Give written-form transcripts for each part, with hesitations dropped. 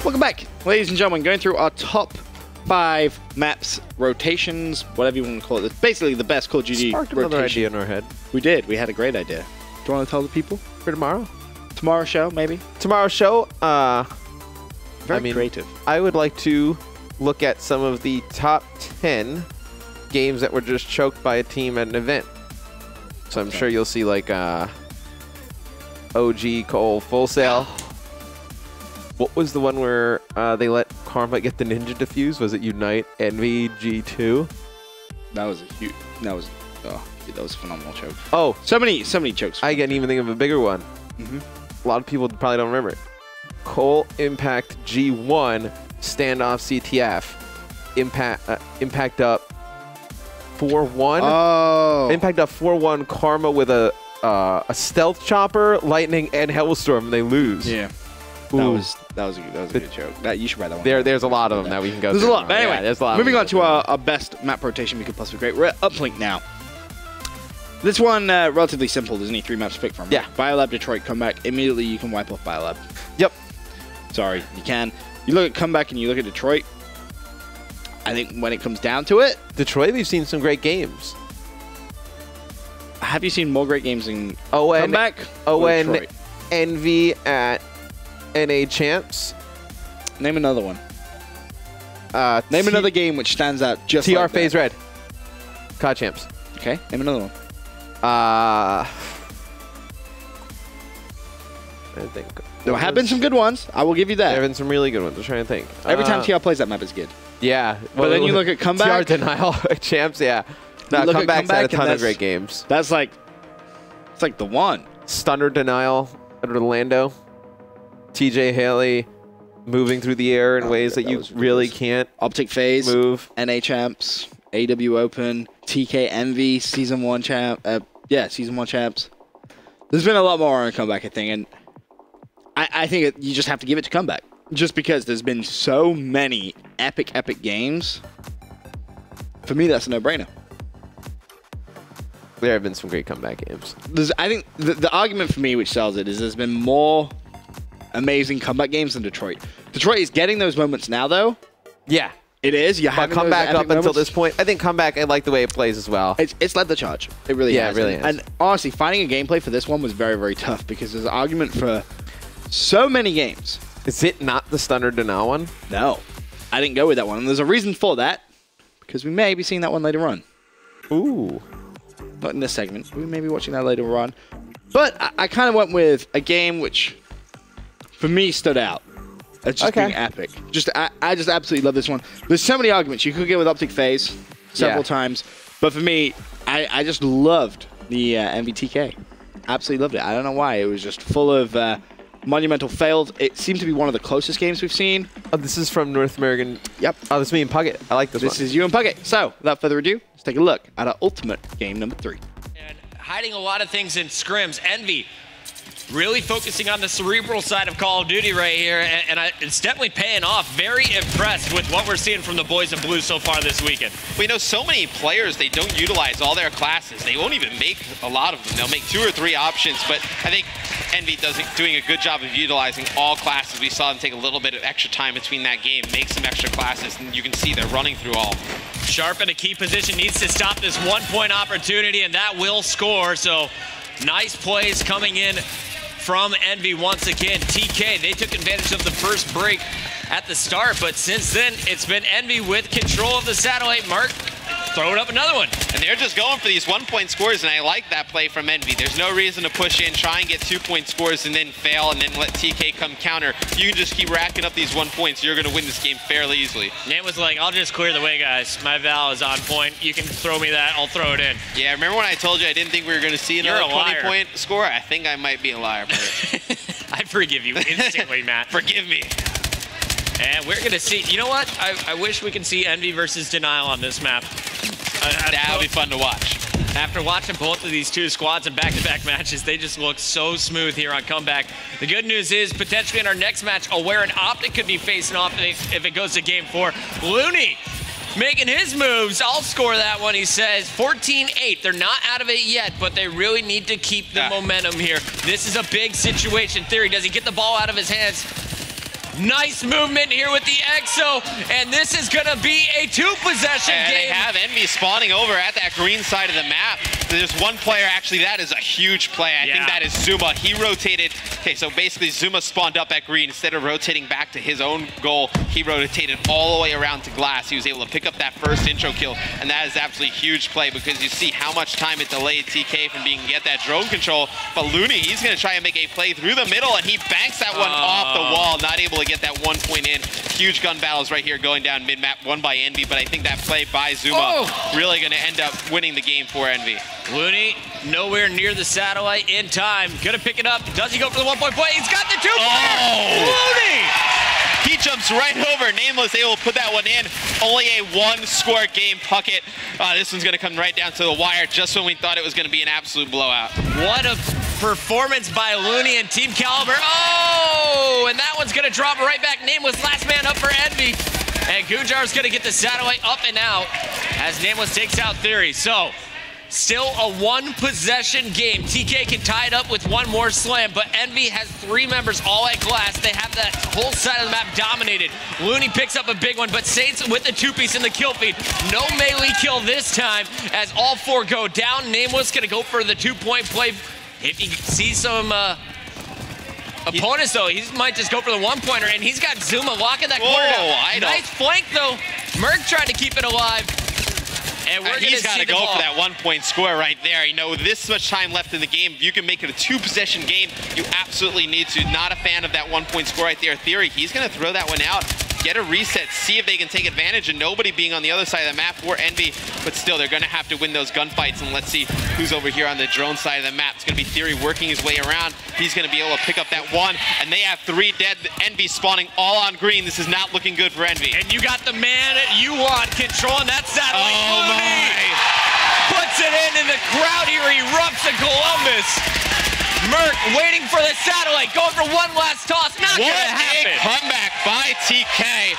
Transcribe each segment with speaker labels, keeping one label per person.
Speaker 1: Welcome back, ladies and gentlemen. Going through our top 5 maps, rotations, whatever you want to call it. It's basically the best Call of Duty
Speaker 2: Sparked
Speaker 1: rotation.
Speaker 2: another idea in our head.
Speaker 1: We did. We had a great idea. Do you want to tell the people?
Speaker 2: For tomorrow?
Speaker 1: Tomorrow's show, maybe?
Speaker 2: Tomorrow's show,
Speaker 1: Very creative.
Speaker 2: I would like to look at some of the top 10 games that were just choked by a team at an event. So I'm sure you'll see like OG Cole Full Sail. What was the one where they let Karma get the ninja defuse? Was it Unite Envy G2?
Speaker 1: That was a huge. That was a phenomenal choke.
Speaker 2: Oh,
Speaker 1: so many chokes.
Speaker 2: I can't even think of a bigger one. A lot of people probably don't remember it. Cole Impact G1 Standoff CTF. Impact up 4-1.
Speaker 1: Oh.
Speaker 2: Impact up 4-1. Karma with a stealth chopper, lightning, and Hellstorm, and they lose.
Speaker 1: Yeah.
Speaker 2: Ooh.
Speaker 1: That was a good joke. You should write that one.
Speaker 2: There's a lot of them that we can go
Speaker 1: There's
Speaker 2: through.
Speaker 1: a lot. But anyway,
Speaker 2: yeah, there's a lot
Speaker 1: moving on to our best map rotation we could possibly create. We're at Uplink now. This one, relatively simple. There's only 3 maps to pick from.
Speaker 2: Yeah.
Speaker 1: Biolab, Detroit, Comeback. Immediately, you can wipe off Biolab.
Speaker 2: Yep.
Speaker 1: Sorry, you can. You look at Comeback and you look at Detroit. I think when it comes down to it...
Speaker 2: Detroit, we've seen some great games.
Speaker 1: Have you seen more great games in Comeback or Detroit?
Speaker 2: Envy at NA Champs.
Speaker 1: Name another one. Name another game which stands out just
Speaker 2: TR
Speaker 1: like
Speaker 2: Phase
Speaker 1: that.
Speaker 2: Red. COD Champs.
Speaker 1: Okay, name another one.
Speaker 2: I think
Speaker 1: There have been some good ones. I will give you that.
Speaker 2: There have been some really good ones. I'm trying to think.
Speaker 1: Every time TR plays that map, it's good.
Speaker 2: Yeah.
Speaker 1: But then you look at Comeback.
Speaker 2: TR Denial Champs, yeah. No, Comeback's had a ton of great games.
Speaker 1: That's like, it's like the one.
Speaker 2: Stunner Denial at Orlando. TJ Haley moving through the air in ways that you really can't
Speaker 1: Optic Phase,
Speaker 2: move.
Speaker 1: NA Champs, AW Open, TK Envy, Season 1 champ. Season 1 champs. There's been a lot more on Comeback, I think, and I think you just have to give it to Comeback. Just because there's been so many epic games. For me, that's a no-brainer.
Speaker 2: There have been some great Comeback games.
Speaker 1: I think the argument for me which sells it is there's been more amazing Comeback games than Detroit. Detroit is getting those moments now, though.
Speaker 2: Yeah.
Speaker 1: It is.
Speaker 2: But Comeback up until this point, I think Comeback, I like the way it plays as well.
Speaker 1: It's led the charge. It really has.
Speaker 2: Yeah, it really has.
Speaker 1: And honestly, finding a gameplay for this one was very, very tough because there's an argument for so many games.
Speaker 2: Is it not the Stunner Denial one?
Speaker 1: No. I didn't go with that one. And there's a reason for that because we may be seeing that one later on.
Speaker 2: Ooh.
Speaker 1: Not in this segment. We may be watching that later on. But I kind of went with a game which, for me, stood out. It's just being epic. I just absolutely love this one. There's so many arguments. You could get with Optic Phase several times. But for me, I just loved the MVTK. Absolutely loved it. I don't know why. It was just full of monumental fails. It seemed to be one of the closest games we've seen.
Speaker 2: Oh, this is from North American.
Speaker 1: Yep.
Speaker 2: Oh, this is me and Puckett. I like this one.
Speaker 1: This is you and Puckett. So, without further ado, let's take a look at our ultimate game number 3.
Speaker 3: And hiding a lot of things in scrims. Envy really focusing on the cerebral side of Call of Duty right here, and it's definitely paying off. Very impressed with what we're seeing from the boys in blue so far this weekend.
Speaker 4: We know so many players, they don't utilize all their classes. They won't even make a lot of them. They'll make 2 or 3 options, but I think Envy doing a good job of utilizing all classes. We saw them take a little bit of extra time between that game, make some extra classes, and you can see they're running through all.
Speaker 3: Sharp in a key position, needs to stop this 1-point opportunity, and that will score. So nice plays coming in from Envy once again. TK, they took advantage of the first break at the start, but since then, it's been Envy with control of the satellite. Mark, throwing up another one.
Speaker 4: And they're just going for these 1-point scores, and I like that play from Envy. There's no reason to push in, try and get 2-point scores, and then fail, and then let TK come counter. You can just keep racking up these 1 points. You're going to win this game fairly easily.
Speaker 3: Nate was like, I'll just clear the way, guys. My Val is on point. You can throw me that. I'll throw it in.
Speaker 4: Yeah, remember when I told you I didn't think we were going to see another 20-point score? I think I might be a liar.
Speaker 3: I forgive you instantly, Matt.
Speaker 4: Forgive me.
Speaker 3: And we're going to see, you know what? I wish we could see Envy versus Denial on this map.
Speaker 4: That'll be fun to watch.
Speaker 3: After watching both of these two squads in back-to-back matches, they just look so smooth here on Comeback. The good news is, potentially in our next match, Aware and Optic could be facing off if it goes to Game 4. Looney making his moves. I'll score that one, he says. 14-8. They're not out of it yet, but they really need to keep the momentum here. This is a big situation. Theory, does he get the ball out of his hands? Nice movement here with the EXO, and this is going to be a 2-possession game.
Speaker 4: They have Envy spawning over at that green side of the map. There's one player, actually, that is a huge play. I think that is Zuma. He rotated. Okay, so basically Zuma spawned up at green. Instead of rotating back to his own goal, he rotated all the way around to glass. He was able to pick up that first intro kill, and that is absolutely huge play because you see how much time it delayed TK from being get that drone control. But Looney, he's going to try and make a play through the middle, and he banks that one off the wall, not able to get that 1 point in. Huge gun battles right here going down mid-map, won by Envy, but I think that play by Zuma really going to end up winning the game for Envy.
Speaker 3: Looney nowhere near the satellite in time. Gonna pick it up. Does he go for the 1-point play? He's got the 2-pointer! Looney!
Speaker 4: He jumps right over. Nameless able to put that one in. Only a 1-score game Puckett. This one's going to come right down to the wire just when we thought it was going to be an absolute blowout.
Speaker 3: What a performance by Looney and Team Caliber. Oh, and that one's going to drop right back. Nameless last man up for Envy. And Gunjar's going to get the satellite up and out as Nameless takes out Theory. So, still a 1-possession game. TK can tie it up with one more slam, but Envy has 3 members all at glass. They have that whole side of the map dominated. Looney picks up a big one, but Saints with the 2-piece in the kill feed. No melee kill this time as all 4 go down. Nameless gonna go for the 2-point play. If he sees some opponents though, he might just go for the 1-pointer, and he's got Zuma locking that corner down. Nice flank though. Merc tried to keep it alive. And
Speaker 4: he's got to go for that 1-point score right there. You know, with this much time left in the game, if you can make it a 2-possession game, you absolutely need to. Not a fan of that 1-point score right there. Theory, he's going to throw that one out, get a reset, see if they can take advantage of nobody being on the other side of the map for Envy. But still, they're going to have to win those gunfights. And let's see who's over here on the drone side of the map. It's going to be Theory working his way around. He's going to be able to pick up that one. And they have 3 dead. Envy spawning all on green. This is not looking good for Envy.
Speaker 3: And you got the man you want controlling that satellite.
Speaker 4: Oh my!
Speaker 3: Puts it in, and the crowd here erupts in Columbus. Merc waiting for the satellite, going for one last toss. Not gonna happen.
Speaker 4: What a comeback by TK.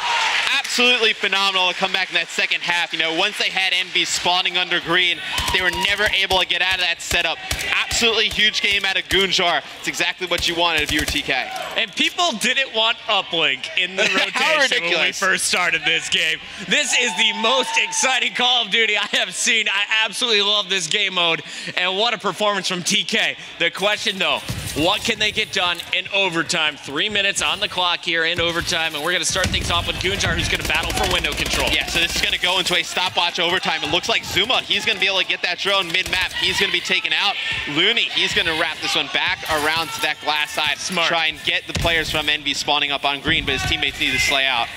Speaker 4: Absolutely phenomenal to come back in that second half. You know, once they had Envy spawning under green, they were never able to get out of that setup. Absolutely huge game out of Gunjar. It's exactly what you wanted if you were TK.
Speaker 3: And people didn't want Uplink in the rotation when we first started this game. This is the most exciting Call of Duty I have seen. I absolutely love this game mode. And what a performance from TK. The question though, what can they get done in overtime? 3 minutes on the clock here in overtime, and we're going to start things off with Gunjar, who's going to battle for window control.
Speaker 4: Yeah, so this is going to go into a stopwatch overtime. It looks like Zuma, he's going to be able to get that drone mid-map. He's going to be taken out. Looney, he's going to wrap this one back around to that glass side.
Speaker 3: Smart.
Speaker 4: Try and get the players from Envy spawning up on green, but his teammates need to slay out.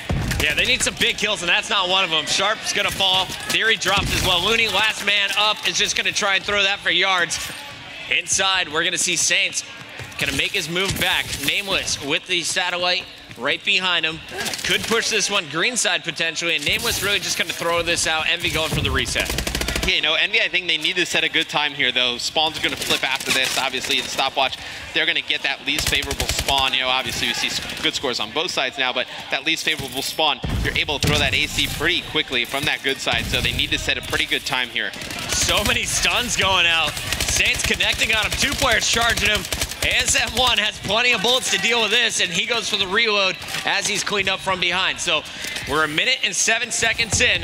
Speaker 3: Yeah, they need some big kills, and that's not one of them. Sharp's going to fall. Theory drops as well. Looney, last man up, is just going to try and throw that for yards. Inside, we're going to see Saints going to make his move back. Nameless with the satellite right behind him. Could push this one green side potentially, and Nameless really just going to throw this out. Envy going for the reset.
Speaker 4: Yeah, you know, Envy, I think they need to set a good time here, though. Spawns are going to flip after this. Obviously, in stopwatch, they're going to get that least favorable spawn. You know, obviously, we see good scores on both sides now, but that least favorable spawn, you're able to throw that AC pretty quickly from that good side, so they need to set a pretty good time here.
Speaker 3: So many stuns going out. Saints connecting on him. 2 players charging him. ASM1 has plenty of bullets to deal with this, and he goes for the reload as he's cleaned up from behind. So we're 1 minute and 7 seconds in.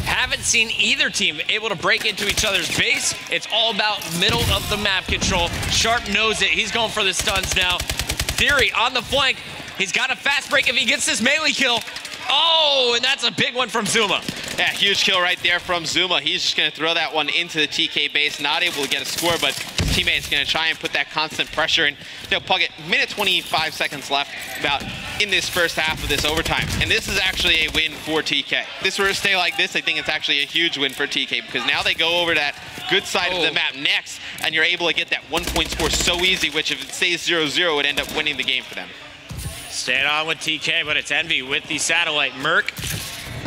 Speaker 3: Haven't seen either team able to break into each other's base. It's all about middle of the map control. Sharp knows it. He's going for the stuns now. Theory on the flank. He's got a fast break if he gets this melee kill. Oh, and that's a big one from Zuma.
Speaker 4: Yeah, huge kill right there from Zuma. He's just going to throw that one into the TK base. Not able to get a score, but his teammate's going to try and put that constant pressure in. You know, Puckett, minute 25 seconds left about in this first half of this overtime. And this is actually a win for TK. If this were to stay like this, I think it's actually a huge win for TK because now they go over that good side of the map next, and you're able to get that 1-point score so easy, which if it stays 0-0, would end up winning the game for them.
Speaker 3: Staying on with TK, but it's Envy with the satellite. Merc,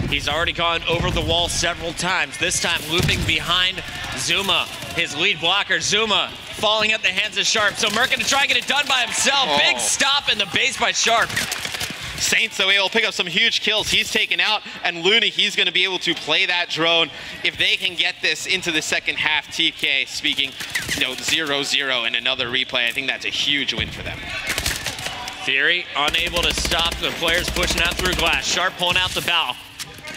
Speaker 3: he's already gone over the wall several times. This time looping behind Zuma, his lead blocker. Zuma falling at the hands of Sharp. So Merc gonna try and get it done by himself. Big stop in the base by Sharp.
Speaker 4: Saints, though, able to pick up some huge kills. He's taken out, and Looney, he's going to be able to play that drone. If they can get this into the second half, TK speaking, you know, 0-0 and another replay, I think that's a huge win for them.
Speaker 3: Theory unable to stop the players pushing out through glass. Sharp pulling out the bow.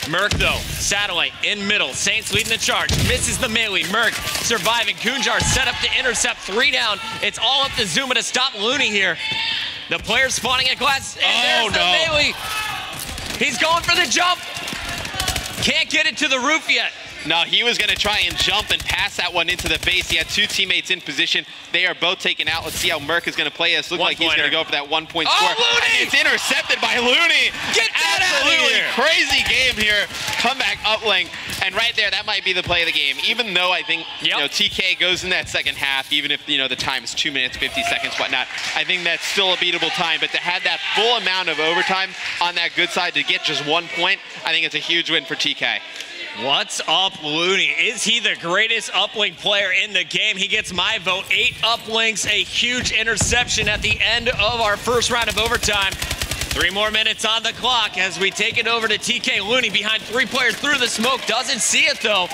Speaker 3: Merc though, Satellite in middle. Saints leading the charge, misses the melee. Merc surviving. Kunjar set up to intercept, 3 down. It's all up to Zuma to stop Looney here. The players spawning at glass, and there's the melee. He's going for the jump. Can't get it to the roof yet.
Speaker 4: No, he was going to try and jump and pass that one into the base. He had 2 teammates in position. They are both taken out. Let's see how Merc is going to play this. Looks like he's going to go for that 1-point score.
Speaker 3: Looney!
Speaker 4: And it's intercepted by Looney.
Speaker 3: Get that out of here!
Speaker 4: Crazy game here. Comeback Uplink. And right there, that might be the play of the game. Even though I think TK goes in that second half, even if the time is 2 minutes, 50 seconds, whatnot, I think that's still a beatable time. But to have that full amount of overtime on that good side to get just 1 point, I think it's a huge win for TK.
Speaker 3: What's up, Looney? Is he the greatest uplink player in the game? He gets my vote. 8 uplinks, a huge interception at the end of our first round of overtime. 3 more minutes on the clock as we take it over to TK. Looney behind 3 players through the smoke. Doesn't see it, though.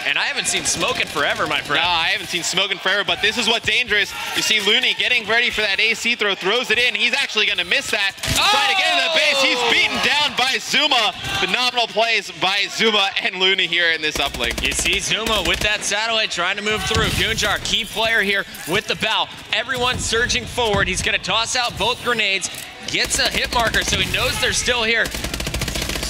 Speaker 3: And I haven't seen smoke in forever, my friend.
Speaker 4: No, I haven't seen smoke in forever, but this is what's dangerous. You see Looney getting ready for that AC throw, throws it in. He's actually going to miss that. Trying to get into the base. He's beaten down by Zuma. Phenomenal plays by Zuma and Looney here in this uplink.
Speaker 3: You see Zuma with that satellite trying to move through. Gunjar, key player here with the bow. Everyone surging forward. He's going to toss out both grenades. Gets a hit marker, so he knows they're still here.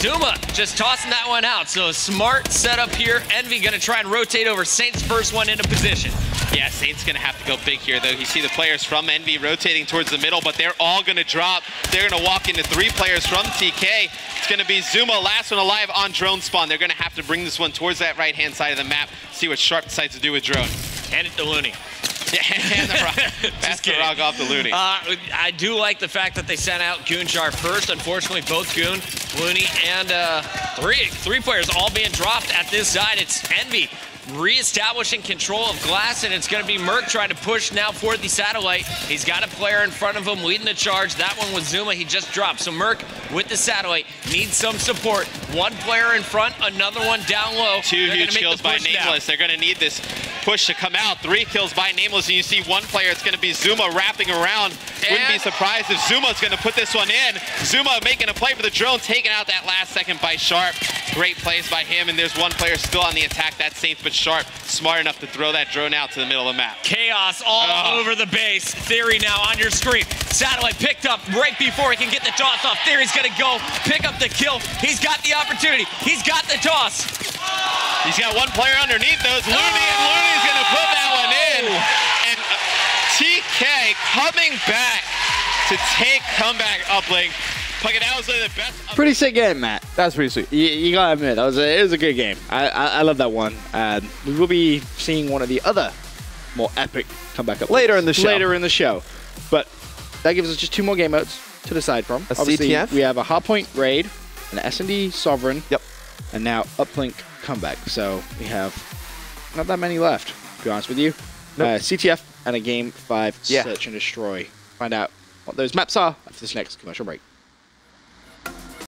Speaker 3: Zuma just tossing that one out. So a smart setup here. Envy going to try and rotate over Saints' first one into position.
Speaker 4: Yeah, Saints going to have to go big here, though. You see the players from Envy rotating towards the middle, but they're all going to drop. They're going to walk into 3 players from TK. It's going to be Zuma, last one alive on drone spawn. They're going to have to bring this one towards that right-hand side of the map, see what Sharp decides to do with drone.
Speaker 3: Hand it to Looney.
Speaker 4: Yeah, hand the rock. Pass the rock off to Looney.
Speaker 3: I do like the fact that they sent out Gunjar first. Unfortunately, both Goon, Looney, and 3 players all being dropped at this side. It's Envy reestablishing control of glass, and it's going to be Merc trying to push now for the satellite. He's got a player in front of him leading the charge. That one was Zuma. He just dropped. So Merc with the satellite needs some support. 1 player in front, another one down low.
Speaker 4: 2 huge kills by Nameless. They're going to need this push to come out. 3 kills by Nameless, and you see 1 player. It's going to be Zuma wrapping around. Wouldn't be surprised if Zuma's going to put this one in. Zuma making a play for the drone, taking out that last second by Sharp. Great plays by him, and there's 1 player still on the attack. That's Saints, but Sharp smart enough to throw that drone out to the middle of the map.
Speaker 3: Chaos all over the base. Theory now on your screen. Satellite picked up right before he can get the toss off. Theory's going to go pick up the kill. He's got the opportunity. He's got the toss.
Speaker 4: He's got 1 player underneath those. Looney, and Looney's going to put that one in. And TK coming back to take comeback uplink. That was the best.
Speaker 1: Pretty sick game, Matt.
Speaker 2: That's pretty sweet.
Speaker 1: You gotta admit, it was a good game. I love that one. We will be seeing one of the other more epic comeback uplink
Speaker 2: later in the show.
Speaker 1: Later in the show. But that gives us just 2 more game modes to decide from. Obviously,
Speaker 2: CTF?
Speaker 1: We have a Hardpoint Raid, an S&D Sovereign,
Speaker 2: yep,
Speaker 1: and now Uplink Comeback. So we have not that many left, to be honest with you. Nope. CTF and a Game 5 Search and Destroy. Find out what those maps are after this next commercial break.